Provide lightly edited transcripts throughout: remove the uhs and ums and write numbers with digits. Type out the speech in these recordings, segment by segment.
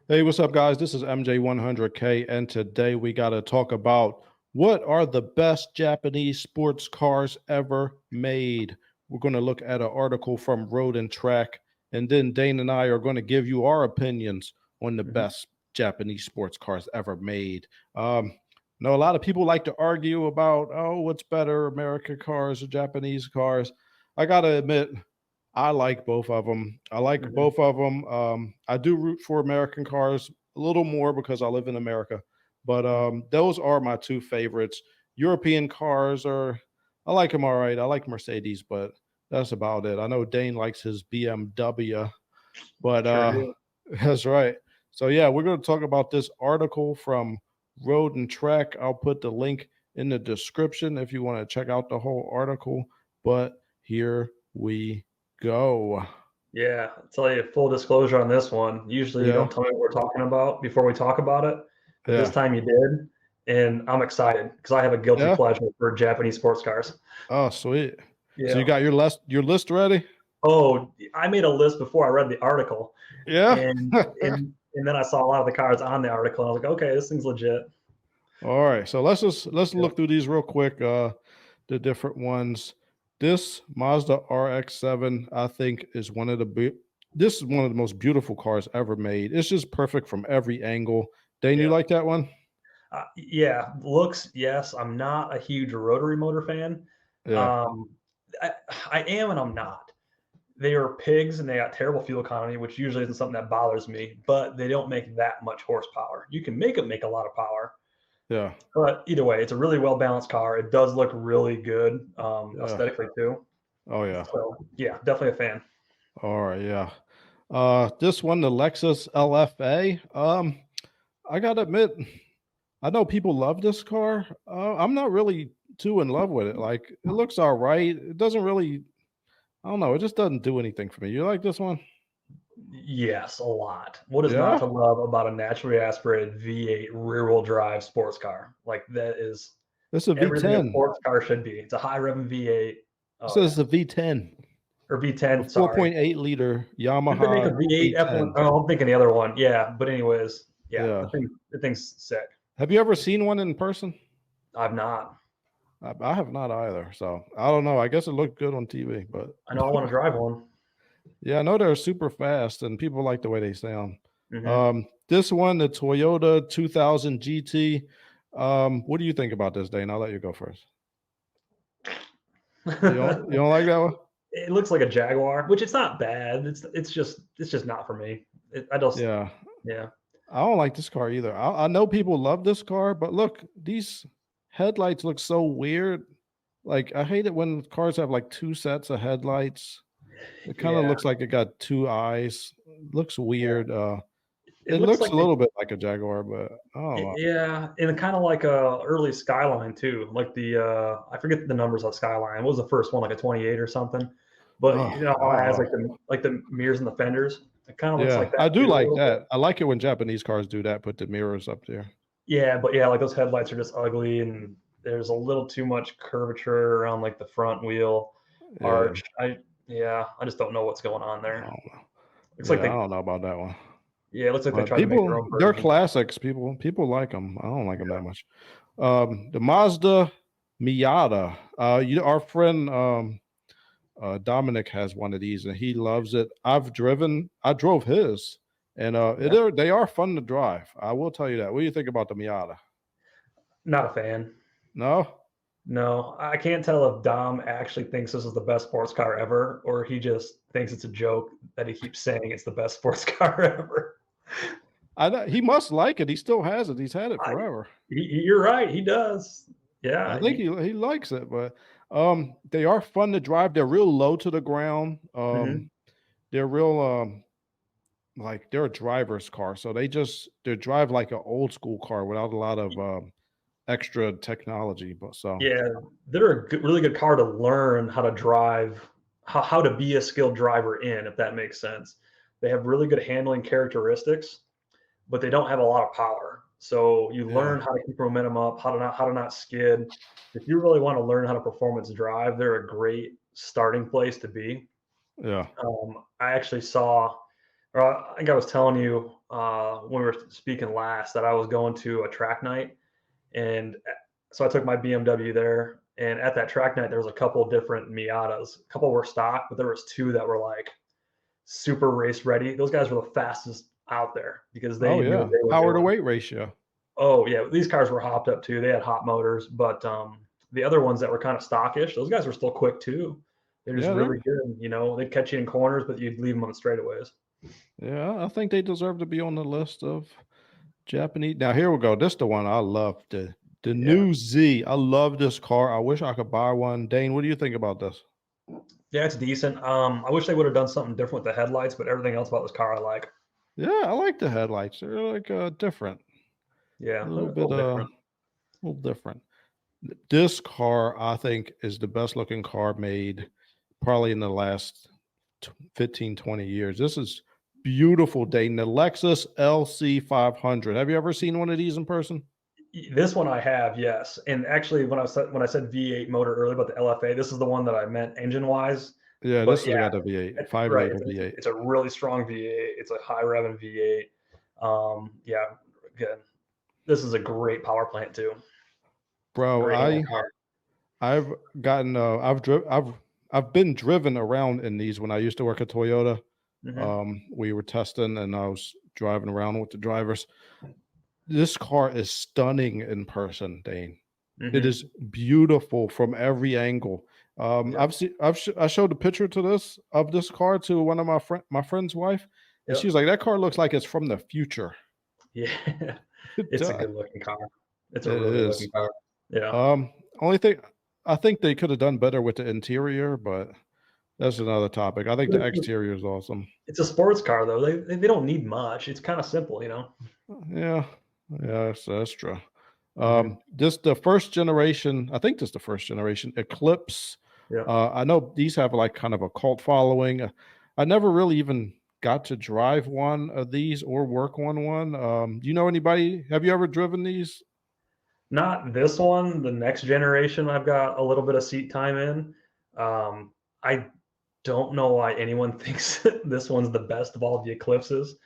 Hey, what's up, guys? This is MJ100K, and today we got to talk about what are the best Japanese sports cars ever made. We're going to look at an article from Road and Track, and then Dane and I are going to give you our opinions on the Mhm. best Japanese sports cars ever made. I know a lot of people like to argue about, oh, what's better, American cars or Japanese cars. I got to admit, I like both of them. I like Mhm. both of them. I do root for American cars a little more because I live in America, but Mhm. those are my two favorites. European cars are, I like them all right. I like Mercedes, but that's about it. I know Dane likes his BMW, but Sure do. that's right. So yeah, we're going to talk about this article from Road and Track. I'll put the link in the description if you want to check out the whole article. But here we go. Yeah, I'll tell you full disclosure on this one. Usually you Yeah, don't tell me what we're talking about before we talk about it, but this yeah, time you did, and I'm excited because I have a guilty yeah. pleasure for Japanese sports cars. Oh, sweet. So you Yeah. got your list ready? Oh, I made a list before I read the article, Yeah. and then I saw a lot of the cars on the article, and I was like, okay, this thing's legit. All right. So let's Yep. look through these real quick. The different ones. This Mazda RX-7, I think, is one of the this is one of the most beautiful cars ever made. It's just perfect from every angle. Dane, you Yeah. like that one? Yeah, looks, yes. I'm not a huge rotary motor fan. Yeah. Um, I, I am and I'm not. They are pigs and they got terrible fuel economy, which usually isn't something that bothers me, but they don't make that much horsepower. You can make them make a lot of power, Yeah. but either way, it's a really well balanced car. It does look really good Yeah. aesthetically too. Oh yeah. So yeah, definitely a fan. All right. Yeah. This one, the Lexus LFA. I gotta admit, I know people love this car. I'm not really too in love with it. Like, it looks all right. It doesn't really, I don't know. It just doesn't do anything for me. You like this one? Yes, a lot. What is not Yeah. to love about a naturally aspirated V8 rear wheel drive sports car? Like that is It's a everything a V10. sports car should be. It's a high rev V8. It Oh says yeah, it's a V10, or a V10. Sorry, 4.8 liter did they make Yamaha a V8 F1? V10. Oh, I'm thinking the other one. Yeah, but anyways, yeah, Yeah. the thing's sick. Have you ever seen one in person? I've not. I have not either. So I don't know. I guess it looked good on TV, but I know I want to drive one. yeah, I know they're super fast and people like the way they sound. Hmm. This one, the Toyota 2000 GT. What do you think about this, Dane? I'll let you go first. You don't like that one? It looks like a Jaguar, which it's not bad. It's just not for me. I just Yeah, yeah. I don't like this car either. I know people love this car, but look, these headlights look so weird. Like, I hate it when cars have like two sets of headlights. It kind of Yeah, looks like it got two eyes. It looks yeah. weird. It It looks looks like a little bit like a Jaguar, but I don't know. yeah, and kind of like a early Skyline too. Like the I forget the numbers on Skyline. What was the first one? Like a 28 or something. But Oh, you know I how it don't has know. like the mirrors and the fenders. It kind of looks Yeah, like that I do too a like little bit. that. I like it when Japanese cars do that, put the mirrors up there. Yeah, but yeah, like those headlights are just ugly, and there's a little too much curvature around like the front wheel Yeah, arch. I just don't know what's going on I there. don't know. Looks like Yeah, I they don't know about that one. yeah, it looks like they But tried to make their people, own they're version. classics. People like them. I don't like them that much. The Mazda Miata. Our friend Dominic has one of these, and he loves it. I drove his, and Yeah, they are fun to drive. I will tell you that. What do you think about the Miata? not a fan. No. No, I can't tell if Dom actually thinks this is the best sports car ever, or he just thinks it's a joke that he keeps saying it's the best sports car ever. He must like it. He still has it. He's had it I, forever. you're right, he does. I Yeah, think he likes it, but they are fun to drive. They're real low to the ground. mhm. They're real like they're a driver's car, so they drive like an old school car without a lot of extra technology. But so Yeah, they're a really good car to learn how to drive, how to be a skilled driver in, if that makes sense. They have really good handling characteristics, but they don't have a lot of power. So you yeah, learn how to keep momentum up, how to not skid. If you really want to learn how to performance drive, they're a great starting place to be. yeah, I actually saw I think I was telling you when we were speaking last that I was going to a track night, and so I took my BMW there. And at that track night, there was a couple of different Miatas. A couple were stock, but there was two that were like super race ready. Those guys were the fastest out there because Oh they knew what yeah, they were power to doing. weight ratio. Oh yeah, these cars were hopped up too. They had hot motors, but the other ones that were kind of stockish, those guys were still quick too. They're just Yeah, really good. They'd catch you in corners, but you'd leave them on the straightaways. yeah. I think they deserve to be on the list of Japanese. Now here we go. This the one I love. The Yeah, new Z. I love this car. I wish I could buy one. Dane, what do you think about this? yeah, it's decent. I wish they would have done something different with the headlights, but everything else about this car I like. Yeah, I like the headlights. They're like different. Yeah, A a little bit little different. a little different. This car, I think, is the best looking car made probably in the last 15, 20 years. This is beautiful, Dayton. The Lexus LC 500. Have you ever seen one of these in person? This one I have, yes. And actually, when I said V8 motor earlier about the LFA, this is the one that I meant engine wise. Yeah, But this has yeah, got the V8, 5 right. liter V8. It's a really strong V8. It's a high revving V8. Yeah, good. This is a great power plant too. Bro, Great little car. I've gotten I've been driven around in these when I used to work at Toyota. Hmm. We were testing and I was driving around with the drivers. This car is stunning in person, Dane. It Hmm. is beautiful from every angle. Yep. I showed a picture to this of this car to one of my friend's wife, and Yep. she's like, "That car looks like it's from the future." Yeah. It It's a does. good looking car. It's a It really good is. looking car. Yeah. Only thing I think they could have done better with the interior, but that's another topic. I think the exterior is awesome. It's a sports car though. They don't need much. It's kind of simple. Yeah, yeah, that's true. Hmm. This the first generation. I think this the first generation Eclipse. Yeah. I know these have like kind of a cult following. I never really even got to drive one of these or work on one. Do you know anybody? Have you ever driven these? Not this one. The next generation, I've got a little bit of seat time in. I don't know why anyone thinks this one's the best of all the Eclipses.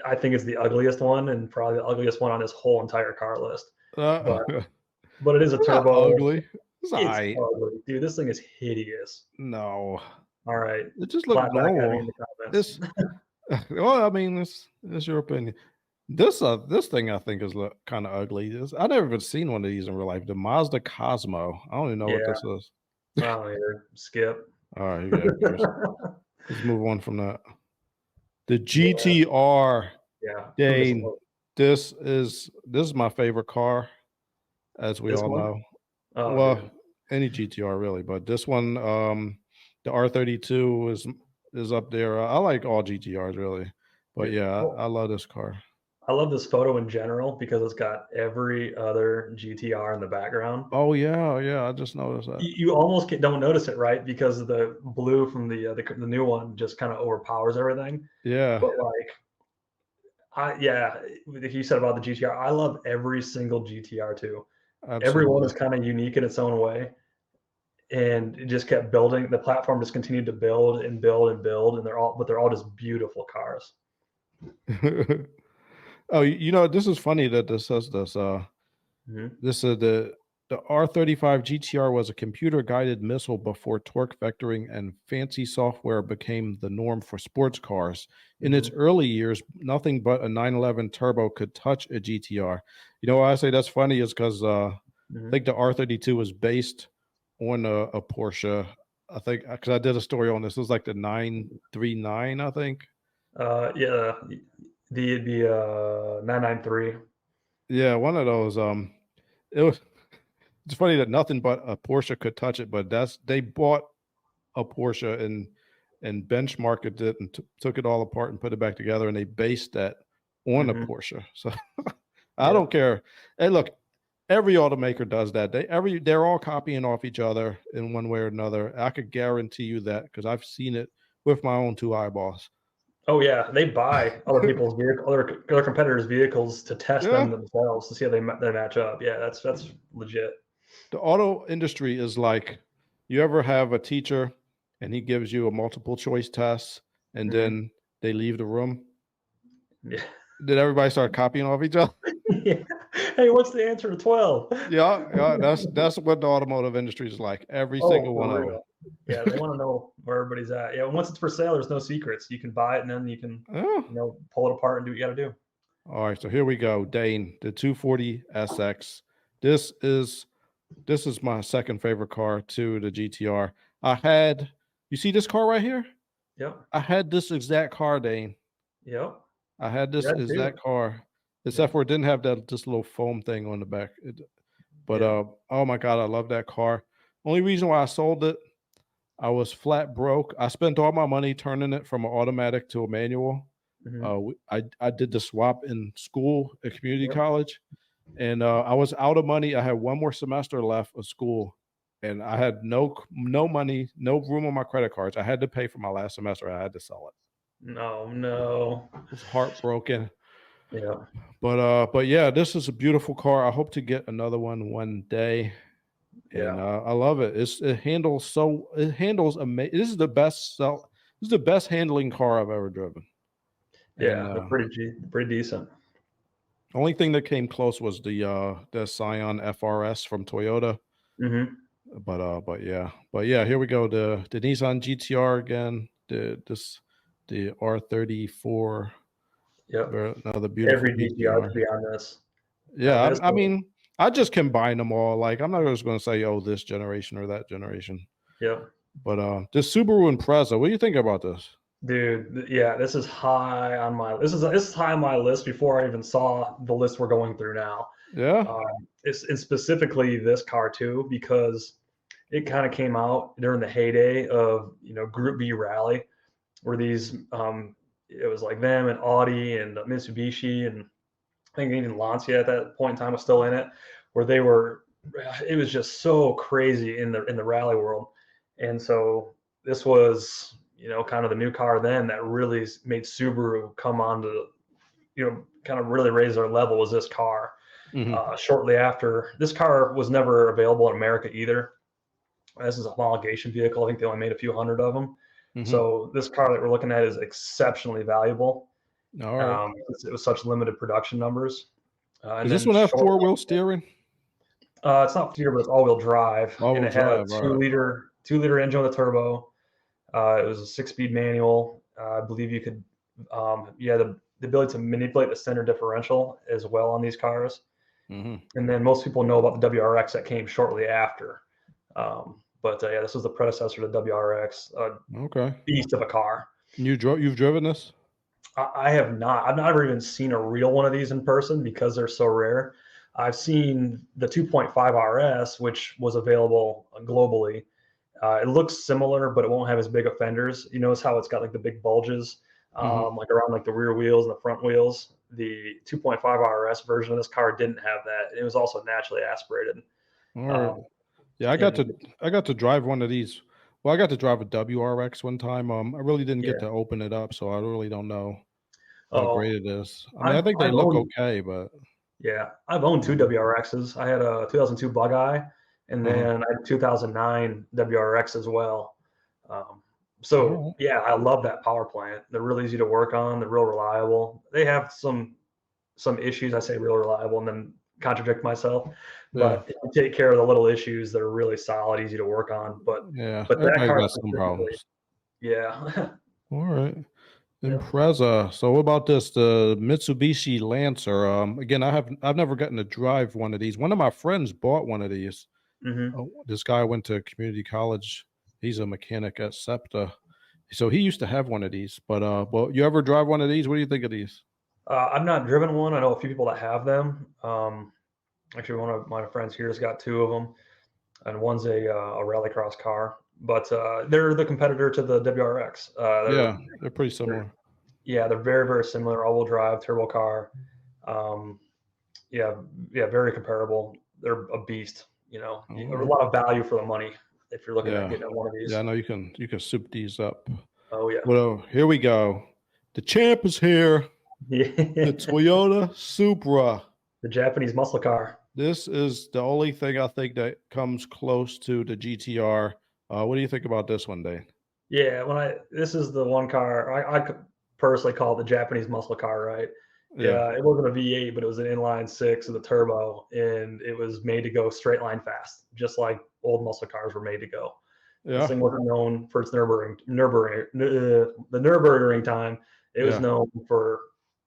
I think it's the ugliest one and probably the ugliest one on this whole entire car list. But It's but it is a not turbo. ugly. It's all It's right. ugly, dude. This thing is hideous. No, All right, it just looked clap back at me normal. in the comments. It's well, I mean, it's your opinion. This thing I think is look kind of ugly. I never even seen one of these in real life. The Mazda Cosmo. I don't even know what Yeah, this is. I don't either. Skip. All right, yeah, Chris. Let's move on from that. The Yeah, GTR, yeah. Who doesn't Dane. love This is my favorite car, as we this all one? know. Oh, Well, dude. any GTR really, but this one, the R32 is up there. I like all GTRs really, but Yeah. yeah, Well, I love this car. I love this photo in general because it's got every other GTR in the background. Oh yeah, yeah. I just noticed that. You almost don't notice it, right? Because the blue from the new one just kind of overpowers everything. Yeah, But like, yeah, like you said about the GTR, I love every single GTR too. Every one absolutely. is kind of unique in its own way, and it just kept building. The platform just continued to build and build and build, and they're all just beautiful cars. Oh, this is funny that this says this. Hmm. This is the R35 GTR was a computer-guided missile before torque vectoring and fancy software became the norm for sports cars. In its Hmm. early years, nothing but a 911 turbo could touch a GTR. You know why I say that's funny is because I Hmm. think the R32 was based on a Porsche. I think because I did a story on this. It was like the 939, I think. Yeah, the 993. Yeah, one of those. It was. It's funny that nothing but a Porsche could touch it, but they bought a Porsche and benchmarked it and took it all apart and put it back together, and they based that on a Hmm. Porsche. So I Yeah. don't care. And look, every automaker does that. They're all copying off each other in one way or another. I could guarantee you that because I've seen it with my own two eyeballs. Oh yeah, they buy other people's vehicle, other competitors' vehicles to test Yeah, them themselves to see how they match up. Yeah, that's legit. the auto industry is like you ever have a teacher and he gives you a multiple choice test and Hmm. then they leave the room. Yeah. Did everybody start copying off each other? Yeah. Hey, what's the answer to 12? Yeah, yeah, that's what the automotive industry is like. Every Oh, single one for of them. real. Yeah, they want to know where everybody's at. Yeah, once it's for sale, there's no secrets. You can buy it and then you can, Yeah. pull it apart and do what you got to do. All right, so here we go, Dane, the 240 SX. This is this is my second favorite car to the GTR. I had you see this car right here? Yep. I had this exact car, Dane. Yep. I had Yeah, this too. exact car, Yeah. except for it didn't have that this little foam thing on the back. But Yeah. oh my god, I love that car. Only reason why I sold it, I was flat broke. I spent all my money turning it from an automatic to a manual. Hmm. I did the swap in school at community Yep. college, and I was out of money. I had one more semester left of school, and I had no money, no room on my credit cards. I had to pay for my last semester. I had to sell it. No, no. I was heartbroken. Yeah. But yeah, this is a beautiful car. I hope to get another one day, and Yeah. I love it. It handles amazing. This is the best handling car I've ever driven. And Yeah. They're pretty decent. only thing that came close was the Scion FRS from Toyota. Hmm. But yeah, here we go. The Nissan GTR again. The R34. Yep. Another beautiful Every GTR GTR. could be on this. Yeah, This I mean, I just combine them all. Like, I'm not just going to say, oh, this generation or that generation. Yep. But this Subaru Impreza, what do you think about this? Dude, yeah, this is high on my list before I even saw the list we're going through now. Yeah. It's specifically this car too because it kind of came out during the heyday of Group B rally, where these it was like them and Audi and Mitsubishi, and I think even Lancia at that point in time was still in it, where they were. It was just so crazy in the rally world, and so this was kind of the new car then that really made Subaru come on to kind of really raise their level was this car. Hmm. Shortly after, this car was never available in America either. This is a homologation vehicle. I think they only made a few hundred of them. Hmm. So this car that we're looking at is exceptionally valuable. All right. It was such limited production numbers. And Does this then one have shortly, four-wheel steering? it's not steer, but it's all-wheel drive, and All-wheel it had a drive. All right. two liter engine with a turbo. It was a 6-speed manual. I believe you could, the ability to manipulate the center differential as well on these cars. Hmm. And then most people know about the WRX that came shortly after. But yeah, this was the predecessor to WRX, a Okay. beast of a car. You've driven this? I have not. I've never even seen a real one of these in person because they're so rare. I've seen the 2.5 RS, which was available globally. It looks similar, but it won't have as big of fenders. You notice how it's got like the big bulges, Hmm. like around like the rear wheels and the front wheels. The 2.5 RS version of this car didn't have that. And it was also naturally aspirated. All right. Um, Yeah, and I got to drive one of these. Well, I got to drive a WRX one time. I really didn't get yeah, to open it up, so I really don't know how oh, great it is. I mean, I I've think they I've look owned okay, but Yeah, I've owned two WRXs. I had a 2002 Bug Eye, and uh-huh. then I had a 2009 WRX as well. Um, All so right. yeah, I love that power plant. They're real easy to work on. They're real reliable. They have some issues. I say real reliable, and then contradict myself. Yeah. But if you take care of the little issues, they're really solid, easy to work on. Yeah. But that Everybody car got some specifically, problems. yeah, All right. yeah. Impreza. So what about this? The Mitsubishi Lancer. Again, I've never gotten to drive one of these. One of my friends bought one of these. Hmm. This guy went to community college. He's a mechanic at SEPTA. So he used to have one of these. But well, you ever drive one of these? What do you think of these? I've not driven one. I know a few people that have them. Actually, one of my friends here has got two of them, and one's a rallycross car. But they're the competitor to the WRX. Yeah, they're pretty They're similar. yeah, they're very very similar. All-wheel drive, turbo car. Um, yeah, yeah, very comparable. They're a beast. A All right. lot of value for the money if you're looking at Yeah. getting one of Yeah, I these. know you can soup these up. Oh yeah, Well, here we go. The champ is here. The yeah. Toyota Supra. The Japanese muscle car. This is the only thing I think that comes close to the GTR. What do you think about this one, Dane? Yeah, this is the one car personally call it the Japanese muscle car, right? Yeah. It wasn't a V8, but it was an inline six with a turbo, and it was made to go straight line fast, just like old muscle cars were made to go. This Yeah. thing wasn't known for its the Nürburgring time. It was Yeah. known for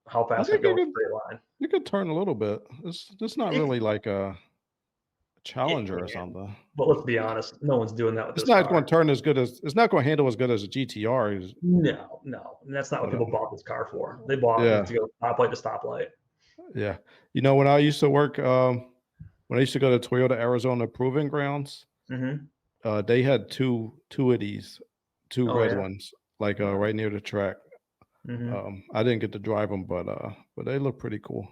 how I fast it think could go in a straight line. you could turn a little bit. It's not It, really like a it Challenger or can, something. but let's be honest, no one's doing that with It's this not going car. to turn as good as it's not going to handle as good as a GTR is, No, no, and that's not what but people bought this car for. They bought it yeah, to go stoplight to stoplight. yeah. You know, when I used to work, when I used to go to Toyota Arizona Proving Grounds, Hmm. they had two of these, two Oh red yeah. ones, like Nice. right near the track. Hmm. I didn't get to drive them, but they look pretty cool.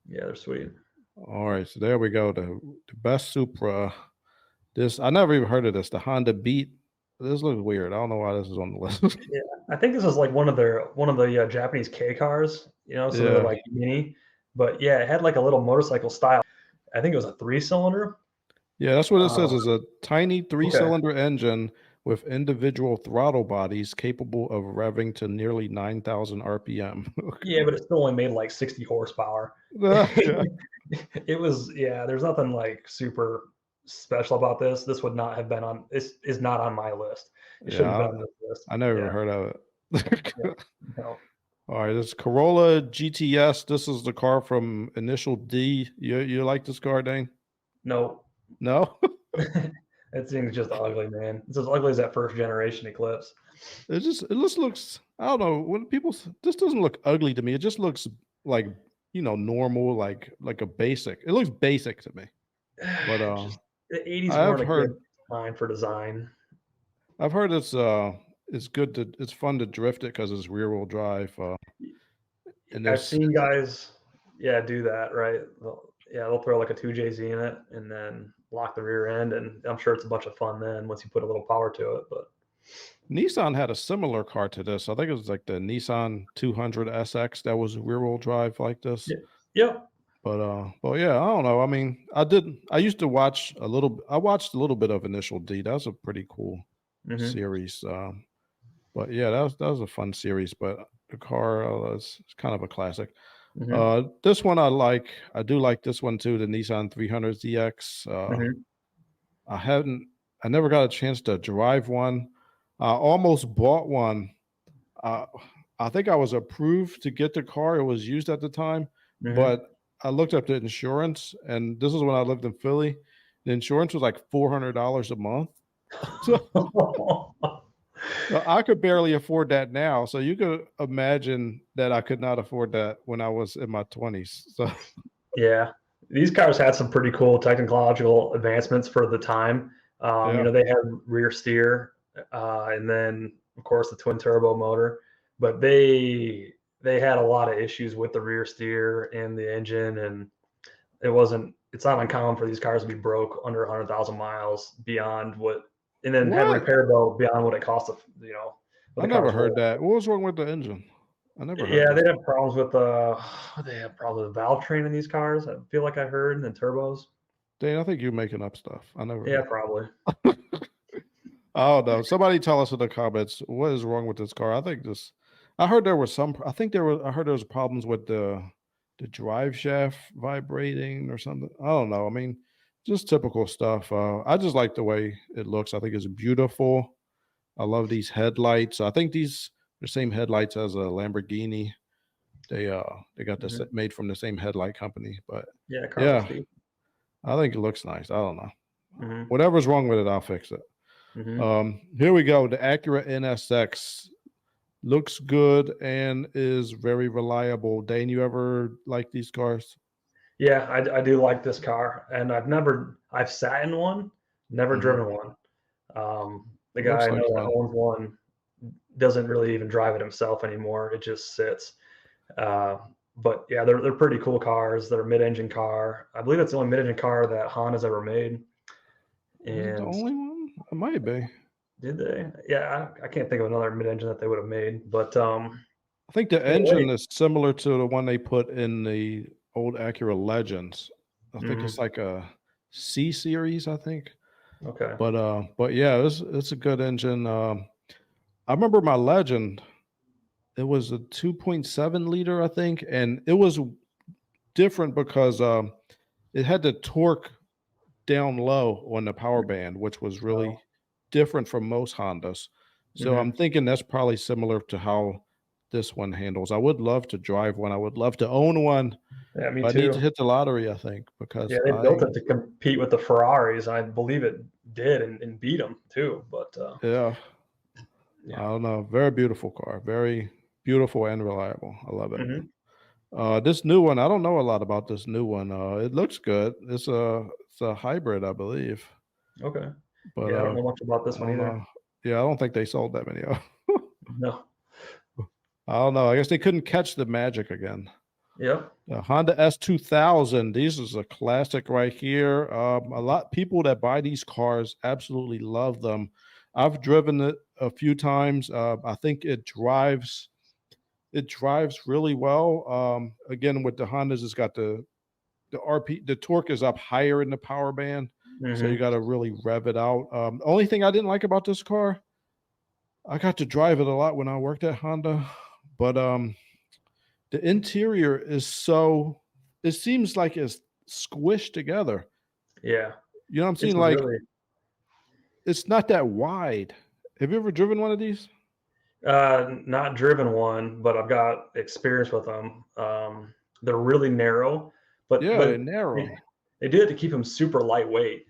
Yeah, they're sweet. All right, so there we go. The best Supra. This I never even heard of this. The Honda Beat. This looks weird. I don't know why this is on the list. Yeah, I think this is like one of the Japanese K cars, so they're Yeah, like mini, but yeah, it had like a little motorcycle style. I think it was a three-cylinder. yeah. That's what it Uh, says. Is a tiny okay. three-cylinder engine with individual throttle bodies capable of revving to nearly 9,000 RPM. Yeah, but it still only made like 60 horsepower. Yeah, It was, yeah, there's nothing like super special about this. This would not have been on, this is not on my list. It shouldn't yeah. have been on this list. I never even Yeah, heard of it. yeah, no, All right, this Corolla GTS. This is the car from Initial D. You like this car, Dane? no. No, That thing's just ugly, man. It's as ugly as that first generation Eclipse. it just looks. I don't know when this doesn't look ugly to me. It just looks like normal, like a basic. It looks basic to me. But Just the 80s I have weren't a heard good time for design. it's good it's fun to drift it because it's rear wheel drive. And I've there's seen guys, yeah, do that, right? They'll throw like a 2JZ in it and then lock the rear end, and I'm sure it's a bunch of fun then once you put a little power to it. But Nissan had a similar car to this. I think it was like the Nissan 200 SX that was rear wheel drive like this. yeah, yep. But yeah, I don't know. I mean, I used to watch I watched a little bit of Initial D. That was a pretty cool Hmm. series. But yeah, that was a fun series. But the car is kind of a classic. Hmm. This one I like. I do like this one too. The Nissan 300ZX. Hmm. I hadn't. I never got a chance to drive one. I almost bought one. Uh, I think I was approved to get the car. It was used at the time, Hmm. but I looked up the insurance, and this is when I lived in Philly. The insurance was like $400 a month. So I could barely afford that now. So you could imagine that I could not afford that when I was in my 20s. So Yeah, these cars had some pretty cool technological advancements for the time. yeah. They had rear steer, and then of course the twin turbo motor, but they had a lot of issues with the rear steer and the engine, and it's not uncommon for these cars to be broke under 100,000 miles beyond what, and then have What? repair bill beyond what it costs what I the never car's worth. heard that. What was wrong with the engine? I never heard Yeah, this. they have problems with they have problems with valve train in these cars. I feel like I heard, and then turbos. Dane, I think you're making up stuff. I Yeah, never. probably. Oh no! Somebody tell us in the comments what is wrong with this car. I think this. I heard there was some. I think there was. I heard there was problems with the drive shaft vibrating or something. I don't know. I mean, just typical stuff. I just like the way it looks. I think it's beautiful. I love these headlights. I think these the same headlights as a Lamborghini. They got this Hmm. made from the same headlight company. But Yeah, car looks yeah, deep. I think it looks nice. I don't know. Hmm. Whatever's wrong with it, I'll fix it. Hmm. Here we go. The Acura NSX looks good and is very reliable. Dane, you ever like these cars? Yeah, I do like this car, and I've sat in one, never Mhm. driven one. The It guy looks I like know that fun. owns one doesn't really even drive it himself anymore. It just sits. Uh, but yeah, they're pretty cool cars. They're a mid-engine car. I believe it's the only mid-engine car that Honda's ever made. Is it the And only one? It might be. did they? Yeah, I can't think of another mid-engine that they would have made. But I think the anyway, engine is similar to the one they put in the old Acura Legends. I think it's mhm, like a C series, I think. okay. But yeah, it's a good engine. I remember my Legend. it was a 2.7 liter, I think, and it was different because it had the torque down low on the power band, which was Oh, really different from most Hondas. So hmm. I'm thinking that's probably similar to how this one handles. I would love to drive one. I would love to own one, Yeah, me but I need to too. hit the lottery, I think, Yeah, because they built it to compete with the Ferraris. I believe it did and beat them too. But yeah, I yeah. don't know. Very beautiful car. Very beautiful and reliable. I love it. Hmm. This new one, I don't know a lot about this new one. It looks good. It's a hybrid, I believe, Okay. but Yeah, I don't know much about I this one don't either. know. Yeah, I don't think they sold that many. No. I don't know. I guess they couldn't catch the magic again. Yep. The Honda S2000. This is a classic right here. A lot people that buy these cars absolutely love them. I've driven it a few times. I think it drives really well. Again, with the Hondas, it's got the torque is up higher in the power band, so you Hmm. got to really rev it out. Only thing I didn't like about this car, I got to drive it a lot when I worked at Honda, but the interior is so it seems like it's squished together. Yeah. You know what I'm It's saying? Like really it's not that wide. Have you ever driven one of these? not driven one, but I've got experience with them. They're really narrow, Yeah, but they're narrow. they did it to keep them super lightweight,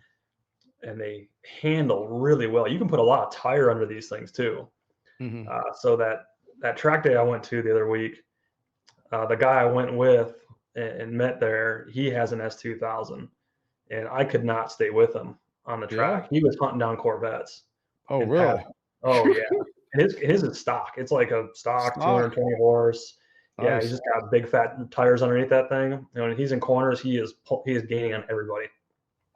and they handle really well. You can put a lot of tire under these things too. Hmm. So that track day I went to the other week, the guy I went with and met there, he has an S2000, and I could not stay with him on the Yeah. track. He was hunting down Corvettes Oh, and passing. really? Oh yeah, his is stock. It's like a stock Stock. 220 horse. Yeah, he's Nice. just got big fat tires underneath that thing. When he's in corners, he is gaining on everybody.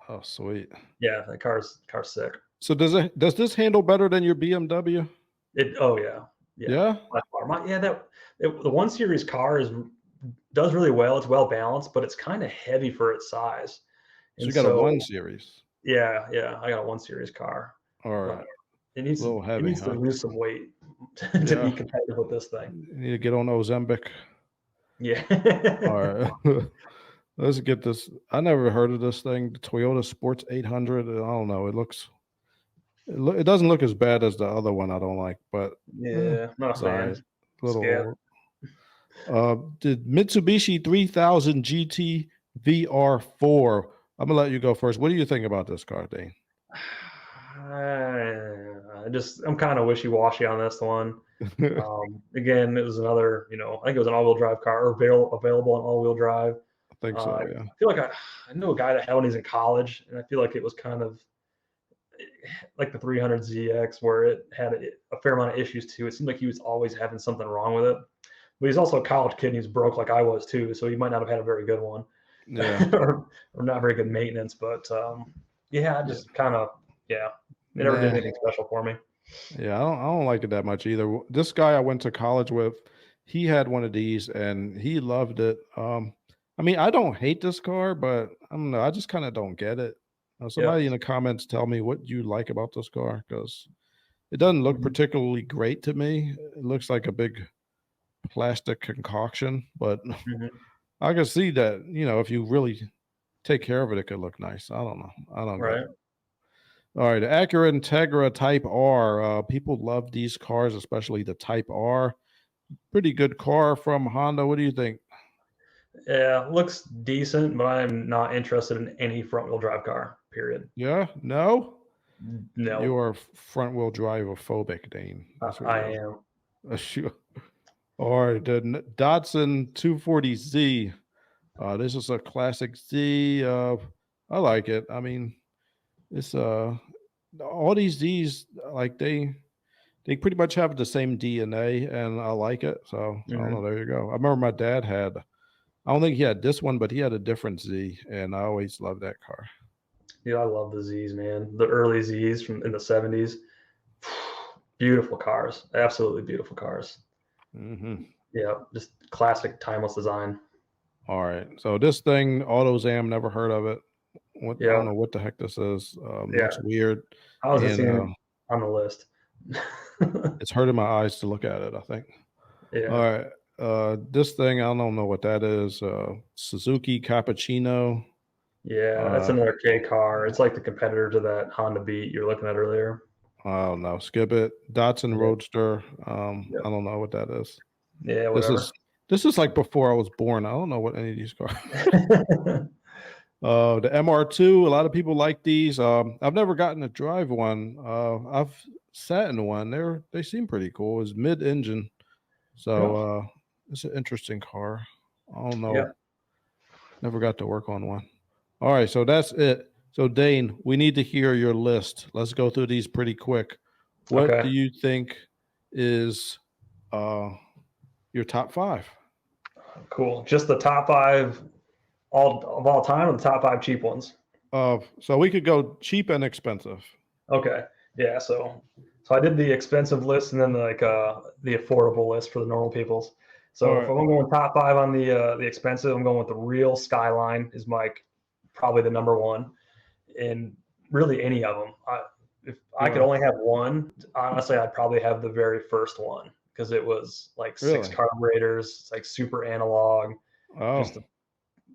Oh, sweet. Yeah, that car's sick. So does this handle better than your BMW? It oh yeah, yeah, Yeah. by far. Yeah, the 1 Series car does really well. It's well balanced, but it's kind of heavy for its size. So And you got a one so series. yeah, yeah, I got a 1 Series car, All but right. it A needs to little it heavy, needs to huh? lose some weight to be Yeah. competitive with this thing. You need to get on Ozempic. Yeah. All right. Let's get this. I never heard of this thing, the Toyota Sports 800. I don't know. It doesn't look as bad as the other one I don't like, but Yeah, not a it's all fan. right. A little Scared. old. The Mitsubishi 3000 GT VR4. I'm gonna let you go first. What do you think about this car, Dane? I'm kind of wishy-washy on this one. Again, it was another, I think it was an all-wheel drive car, or available on all-wheel drive. I think so, I yeah. feel like I knew a guy that had one. He's in college, and I feel like it was kind of like the 300ZX, where it had a fair amount of issues too. It seemed like he was always having something wrong with it. But he's also a college kid, and he's broke like I was too, so he might not have had a very good one, Yeah. or not very good maintenance. But yeah, I Yeah. just kind of yeah, it never did Nah. anything special for me. Yeah, I don't like it that much either. This guy I went to college with, he had one of these and he loved it. I mean, I don't hate this car, but I don't know. I just kind of don't get it. Yeah. Somebody in the comments tell me what you like about this car because it doesn't look Mhm. particularly great to me. It looks like a big plastic concoction, but Mhm. I can see that, if you really take care of it, it could look nice. I don't know. I don't get Right. it. All right, Acura Integra Type R. People love these cars, especially the Type R. Pretty good car from Honda. What do you think? Yeah, looks decent, but I'm not interested in any front wheel drive car. Period. Yeah, no, No, you're front wheel drive phobic, Dane. That's what I it is. am. Sure. All right, the Datsun 240Z. This is a classic Z. I like it. I mean, it's all these Z's like they pretty much have the same DNA, and I like it. So I don't know. Mhm. There you go. I remember my dad had. I don't think he had this one, but he had a different Z, and I always loved that car. Yeah, I love the Z's, man. The early Z's from in the '70s. Beautiful cars. Absolutely beautiful cars. Hmm. Yeah, just classic, timeless design. All right. So this thing, AutoZam, never heard of it. I Yeah, don't know what the heck this is. yeah. Looks weird, I was just and seeing on the list. it's hurting my eyes to look at it. I think. Yeah. All right. This thing, I don't know what that is. Suzuki Cappuccino. Yeah, that's Uh, another K car. It's like the competitor to that Honda Beat you were looking at earlier. I don't know. Skip it. Datsun Yeah. Roadster. Yep. I don't know what that is. Yeah, This whatever. is this is like before I was born. I don't know what any of these cars. The MR2. A lot of people like these. I've never gotten to drive one. I've sat in one. They seem pretty cool. It's mid-engine, so Yeah. it's an interesting car. I don't Yeah. know. Never got to work on one. All right, so that's it. So Dane, we need to hear your list. Let's go through these pretty quick. What do Okay. you think is uh your top 5? Cool. Just the top 5 all time, or the top 5 cheap ones? So we could go cheap and expensive. Okay. Yeah. So I did the expensive list and then the affordable list for the normal peoples. All So if right. I'm going top 5 on the expensive, I'm going with the real Skyline is probably the number one, and really any of them. If I could Yeah. only have one, honestly, I'd probably have the very first one because it was like 6 Really? carburetors. It's like super analog. Oh, Just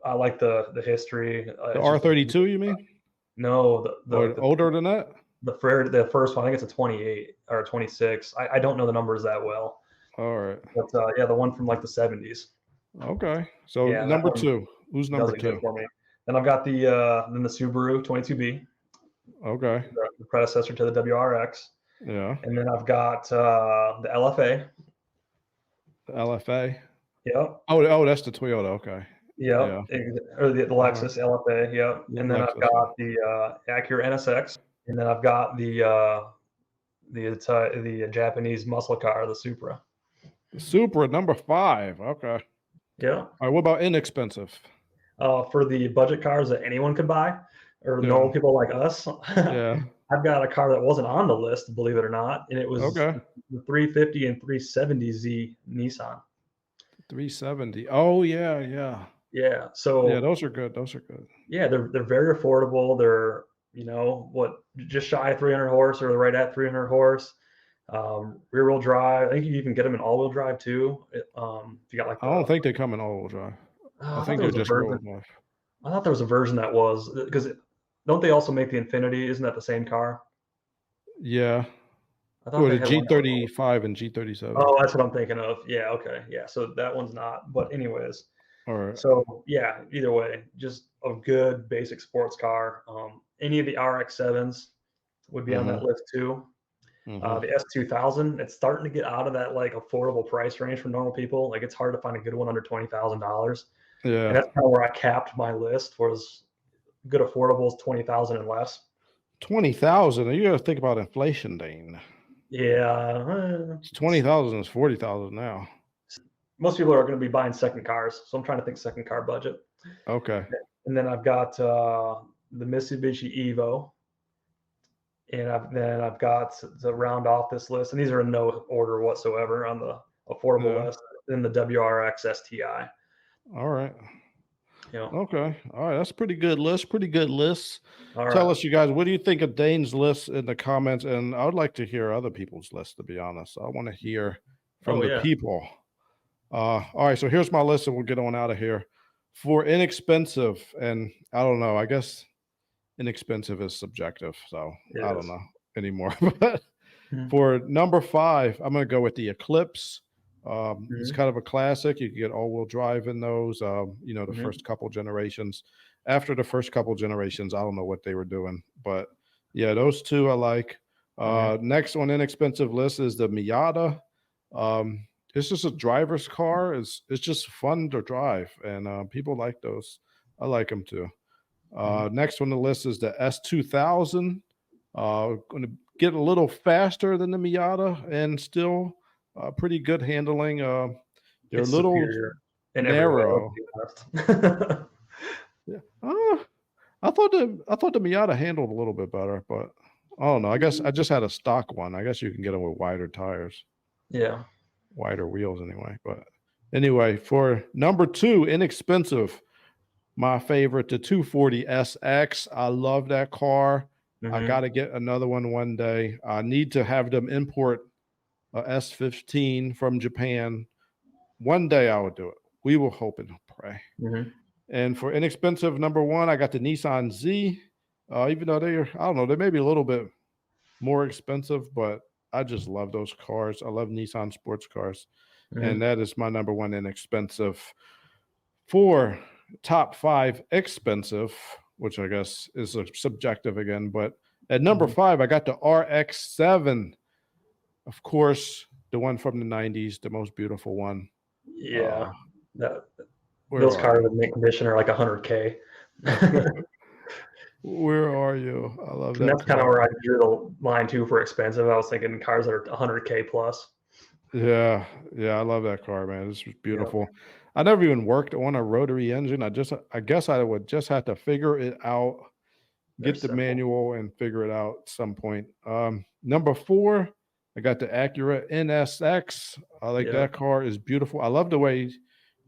I like the history. the It's just a R32, you mean? no Or older than that? the first one. I think it's a 28 or 26. I don't know the numbers that well, All right. but yeah, the one from like the 70s. Okay. So Yeah, that number one 2. Who's number does it good 2? for me. Then I've got the Subaru 22B, Okay. the predecessor to the WRX, Yeah. and then I've got the LFA. The LFA. Yep, Oh, that's the Toyota. Okay. yep, Yeah. or the All right. Lexus LFA. Yep, and then I've Lexus. got the Acura NSX, and then I've got the Japanese muscle car, the Supra. Supra number 5. Okay. Yeah. All right. What about inexpensive? For the budget cars that anyone could buy, or Yeah. normal people like us, Yeah. I've got a car that wasn't on the list, believe it or not, and it was Okay. the 350 and 370Z Nissan. 370. Oh yeah, yeah. Yeah. Yeah, So those are good. Those are good. yeah, they're very affordable. They're just shy of 300 horse, or they're right at 300 horse. Rear wheel drive. I think you even get them in all wheel drive too. If you got like I don't think they come in all-wheel drive. I I thought think there they're was a just version. rear-wheel drive. I thought there was a version that was because don't they also make the Infinity? Isn't that the same car? Yeah. I thought Or they the had one that was. G35 and G37. Oh, that's what I'm thinking of. Yeah, okay. Yeah, so that one's not. But anyways, All right. so yeah, either way, just a good basic sports car. Any of the RX-7s would be on Mm-hmm. that list too. Mm-hmm. The S2000, it's starting to get out of that like affordable price range for normal people. Like it's hard to find a good one under $20,000, and Yeah. that's kind of where I capped my list was good affordables 20,000 and less. 20,000. You gotta think about inflation, Dane. Yeah, 20,000 is 40,000 now. most people are going to be buying second cars, so I'm trying to think second car budget. Okay. And then I've got the Mitsubishi Evo, and then I've got to round off this list, and these are in no order whatsoever on the affordable Yeah. list. Then the WRX STI. All right. You know, Okay. All right. That's a pretty good list. Pretty good lists. all Tell right. us, you guys, what do you think of Dane's list in the comments? And I would like to hear other people's lists, to be honest. I want to hear from Oh the yeah. people. All right. So here's my list, and we'll get on out of here. For inexpensive, and I don't know, I guess inexpensive is subjective. So It I don't is. know anymore. But Mhm. for number 5, I'm going to go with the Eclipse. It's Mhm. kind of a classic. You can get all-wheel drive in those. The Mhm. first couple generations. After the first couple generations, I don't know what they were doing, but yeah, those two I like. Mhm. Next on inexpensive list is the Miata. It's just a driver's car. It's just fun to drive, and people like those. I like them too. Mhm. Next on the list is the S2000. Going to get a little faster than the Miata and still pretty good handling. They're a It's little superior in every way. Let's narrow. be honest. Yeah. I thought the Miata handled a little bit better, but I don't know. I guess I just had a stock one. I guess you can get them with wider tires, Yeah. wider wheels anyway. But anyway, for number 2, inexpensive, my favorite, the 240 SX. I love that car. I got Mhm. to get another one day. I need to have them import a S15 from Japan one day I will do it. We will hope and pray. Mhm. And for inexpensive number one, I got the Nissan Z. Even though I don't know, they may be a little bit more expensive, but I just love those cars. I love Nissan sports cars. And Mhm. that is my number one inexpensive. For top five expensive, which I guess is subjective again, but at number Mhm. five, I got the RX-7. Of course, the one from the 90s, the most beautiful one. Yeah. Uh, That where those are cars you? in mint condition are like 100K. Where are you? I love And that that's kinda car. where I drew the line too for expensive. I was thinking cars that are 100K plus. Yeah, yeah, I love that car, man. It's Yep. beautiful. I never even worked on a rotary engine. I guess I would just have to figure it out, They're get the simple. manual and figure it out at some point. Number four, I got the Acura NSX. I like Yeah. that car. Is beautiful. I love the way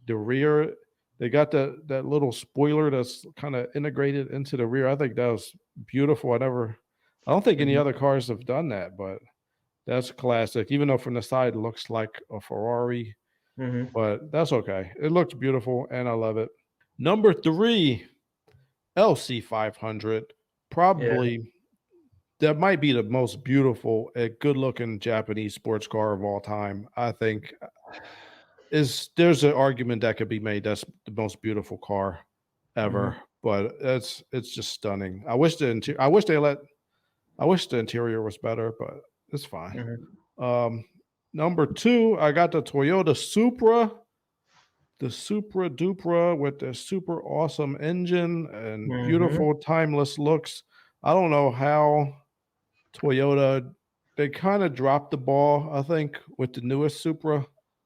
the rear they got that little spoiler that's kind of integrated into the rear. I think that was beautiful. I don't think any Mhm. other cars have done that, but that's classic. Even though from the side it looks like a Ferrari, Mhm. but that's okay. It looks beautiful and I love it. Number three, LC 500. Yeah. Probably that might be the most beautiful, good looking Japanese sports car of all time. I think is there's an argument that could be made that's the most beautiful car ever, Mhm. but it's just stunning. I wish the interior was better, but it's fine. Mhm. Um, number two, I got the Toyota Supra, the Supra Dupra with the super awesome engine and Mhm. beautiful timeless looks. I don't know how Toyota they kind of dropped the ball, I think, with the newest Supra,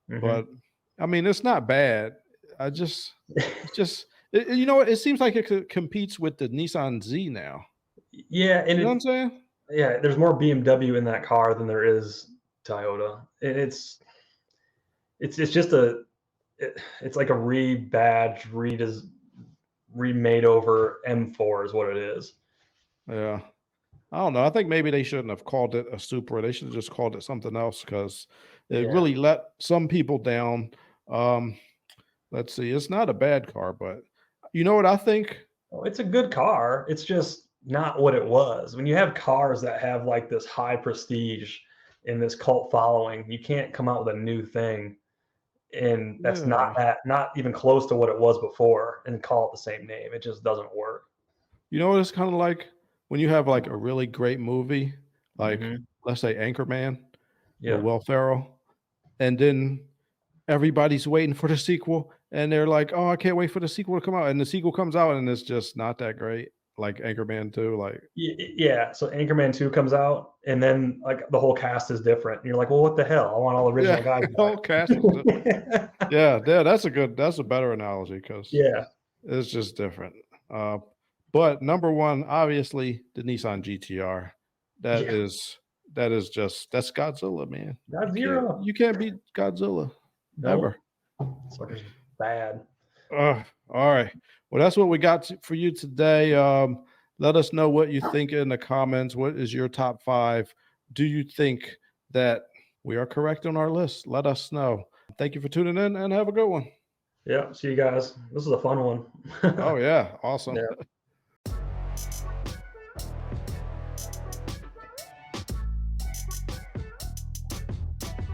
but Mhm. I mean, it's not bad. I just, it's just, you know what? It seems like it competes with the Nissan Z now. Yeah, and You know what I'm it saying? yeah, there's more BMW in that car than there is Toyota. And it's just it's like a rebadged, remade over M4 is what it is. Yeah. I don't know. I think maybe they shouldn't have called it a Supra. They should have just called it something else because it Yeah. really let some people down. Um, let's see. It's not a bad car, but you know what I think? Oh, it's a good car. It's just not what it was. When you have cars that have like this high prestige and this cult following, you can't come out with a new thing and that's Yeah. not even close to what it was before and call it the same name. It just doesn't work. You know what it's kind of like when you have like a really great movie, like Mhm. let's say Anchorman with Yeah. Will Ferrell, and then everybody's waiting for the sequel, and they're like, "Oh, I can't wait for the sequel to come out," and the sequel comes out, and it's just not that great, like Anchorman 2, like, Yeah, so Anchorman 2 comes out, and then, like, the whole cast is different, and you're like, "Well, what the hell? I want all yeah, original guys the whole cast is different. back." Yeah, that's a better analogy because Yeah, it's just different. Uh, but number one, obviously, the Nissan GTR. That yeah. is that is just that's Godzilla, man. Got 0. You can't beat Godzilla ever. Nope. Sucker's bad. All right. Well, that's what we got for you today. Let us know what you think in the comments. What is your top five? Do you think that we are correct on our list? Let us know. Thank you for tuning in and have a good one. Yeah, see you guys. This is a fun one. Oh, yeah. Awesome. Yeah.